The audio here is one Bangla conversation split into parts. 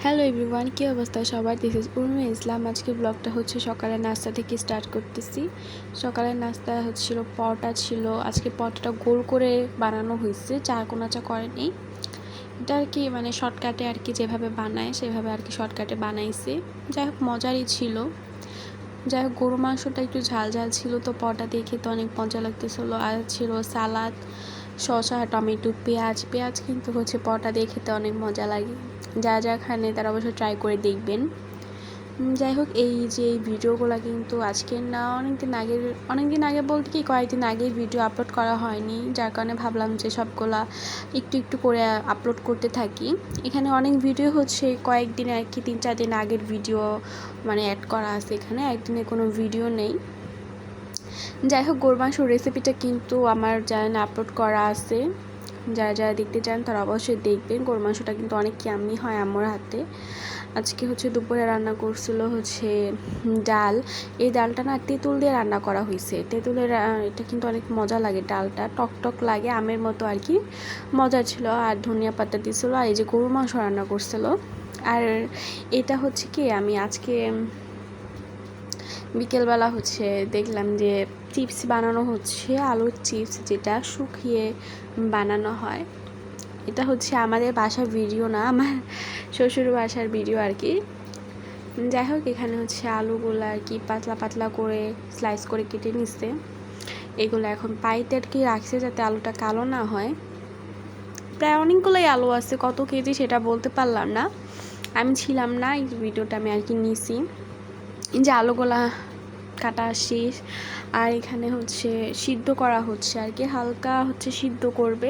হ্যালো এভরিওয়ান, কী অবস্থা সবার? দিস ইজ উর্মি ইসলাম। আজকে ব্লগটা হচ্ছে সকালের নাস্তা থেকে স্টার্ট করতেছি। সকালের নাস্তা হচ্ছিল পরোটা ছিল। আজকে পরোটাটা গোল করে বানানো হয়েছে, চারকোনা করেনি। এটা আর কি মানে শর্টকাটে আর কি যেভাবে বানায় সেভাবে আর কি শর্টকাটে বানাইছে। যাই হোক মজারই ছিল। যাই হোক গরু মাংসটা একটু ঝাল ঝাল ছিল, তো পরোটা দিয়ে খেতে অনেক মজা লাগতেছিলো। আর ছিল সালাদ, শসা, টমেটো, পেঁয়াজ কিন্তু হচ্ছে পরোটা দিয়ে খেতে অনেক মজা লাগে। যারা যারা খানে তারা অবশ্যই ট্রাই করে দেখবেন। যাই হোক এই ভিডিওগুলো কিন্তু আজকের না, অনেক দিন আগে বলতে কি কয়েকদিন আগে ভিডিও আপলোড করা হয়নি, যার কারণে ভাবলাম যে সবগুলা একটু একটু করে আপলোড করতে থাকি। এখানে অনেক ভিডিও হচ্ছে কয়েকদিন আর কি 3-4 দিন আগের ভিডিও মানে অ্যাড করা আছে, এখানে একদিনে কোনো ভিডিও নেই। যাই হোক গরুর মাংসর রেসিপিটা কিন্তু আমার চ্যানেলে আপলোড করা আছে, যারা যারা দেখতে চান তারা অবশ্যই দেখবেন। গরুর মাংসটা কিন্তু অনেক ইয়াম্মি হয় আম্মুর হাতে। আজকে হচ্ছে দুপুরে রান্না করছিল হচ্ছে ডাল। এই ডালটা না তেঁতুল দিয়ে রান্না করা হয়েছে। তেঁতুলের এটা কিন্তু অনেক মজা লাগে, ডালটা টক টক লাগে, আমের মতো আর কি, মজা ছিল। আর ধনিয়া পাতা দিয়েছিল। আর এই যে গরুর মাংস রান্না করছিল। আর এটা হচ্ছে কি আমি আজকে বিকেলবেলা হচ্ছে দেখলাম যে চিপস বানানো হচ্ছে, আলুর চিপস, যেটা শুকিয়ে বানানো হয়। এটা হচ্ছে আমাদের বাসার ভিডিও না, আমার শ্বশুর বাসার ভিডিও আর কি। যাই হোক এখানে হচ্ছে আলুগুলো আর কি পাতলা পাতলা করে স্লাইস করে কেটে নিচ্ছে। এগুলো এখন পাইতে আর কি রাখছে যাতে আলুটা কালো না হয়। প্রায় অনেকগুলোই আলু আছে, কত কেজি সেটা বলতে পারলাম না, আমি ছিলাম না। এই ভিডিওটা আমি আর কি নিছি। যে আলুগুলা কাটা শেষ। আর এখানে হচ্ছে সিদ্ধ করা হচ্ছে আর কি, হালকা হচ্ছে সিদ্ধ করবে।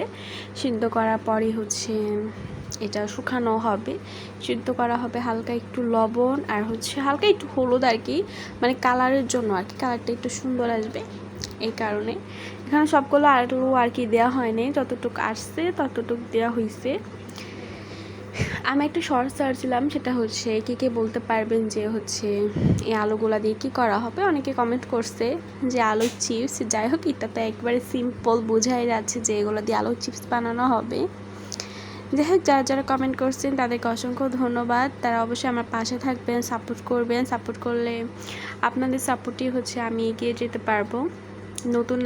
সিদ্ধ করার পরে হচ্ছে এটা শুকানো হবে, সিদ্ধ করা হবে। হালকা একটু লবণ আর হচ্ছে হালকা একটু হলুদ আর কি, মানে কালারের জন্য আর কি, কালারটা একটু সুন্দর আসবে এই কারণে। এখানে সবগুলো আলু আর কি দেওয়া হয়নি, যতটুকু আসছে ততটুকু দেওয়া হয়েছে। আমি একটা শর্ট সার্চছিলাম, সেটা হচ্ছে কে বলতে পারবেন যে হচ্ছে এই আলুগুলা দিয়ে কী করা হবে। অনেকে কমেন্ট করছে যে আলুর চিপস। যাই হোক এটা তো একবারে সিম্পল, বোঝাই যাচ্ছে যে এগুলো দিয়ে আলুর চিপস বানানো হবে। যাই হোক যারা যারা কমেন্ট করছেন তাদেরকে অসংখ্য ধন্যবাদ। তারা অবশ্যই আমার পাশে থাকবেন, সাপোর্ট করবেন। সাপোর্ট করলে আপনাদের সাপোর্টই হচ্ছে আমি এগিয়ে যেতে পারবো। নতুন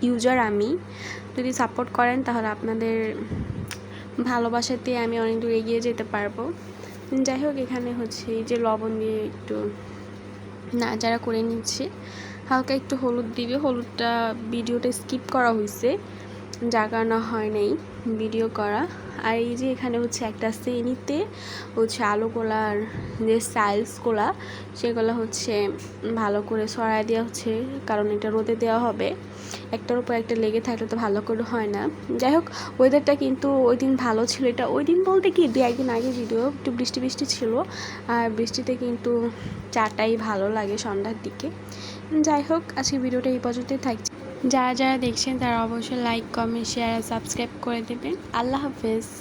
ইউজার আমি, যদি সাপোর্ট করেন তাহলে আপনাদের ভালোবাসাতে আমি অনেক দূর এগিয়ে যেতে পারবো। যাই হোক এখানে হচ্ছে এই যে লবণ দিয়ে একটু নাড়াচাড়া করে নিচ্ছে, হালকা একটু হলুদ দিবে। হলুদটা ভিডিওটা স্কিপ করা হয়েছে, যার কারণে হয় নাই ভিডিও করা। আর এই যে এখানে হচ্ছে একটা শ্রেণীতে হচ্ছে আলুগুলার যে সাইজগুলা সেগুলো হচ্ছে ভালো করে ছড়াই দেওয়া হচ্ছে, কারণ এটা রোদে দেওয়া হবে। একটার উপর একটা লেগে থাকলে তো ভালো করে হয় না। যাই হোক ওয়েদারটা কিন্তু ওই দিন ভালো ছিল। এটা ওই দিন বলতে কি 2-1 দিন আগে ভিডিও, একটু বৃষ্টি বৃষ্টি ছিল। আর বৃষ্টিতে কিন্তু চাটাই ভালো লাগে সন্ধ্যার দিকে। যাই হোক আজকে ভিডিওটা এই পর্যন্তই থাকছে। যারা যারা দেখছেন তারা অবশ্যই লাইক, কমেন্ট, শেয়ার আর সাবস্ক্রাইব করে দেবেন। আল্লাহ হাফেজ।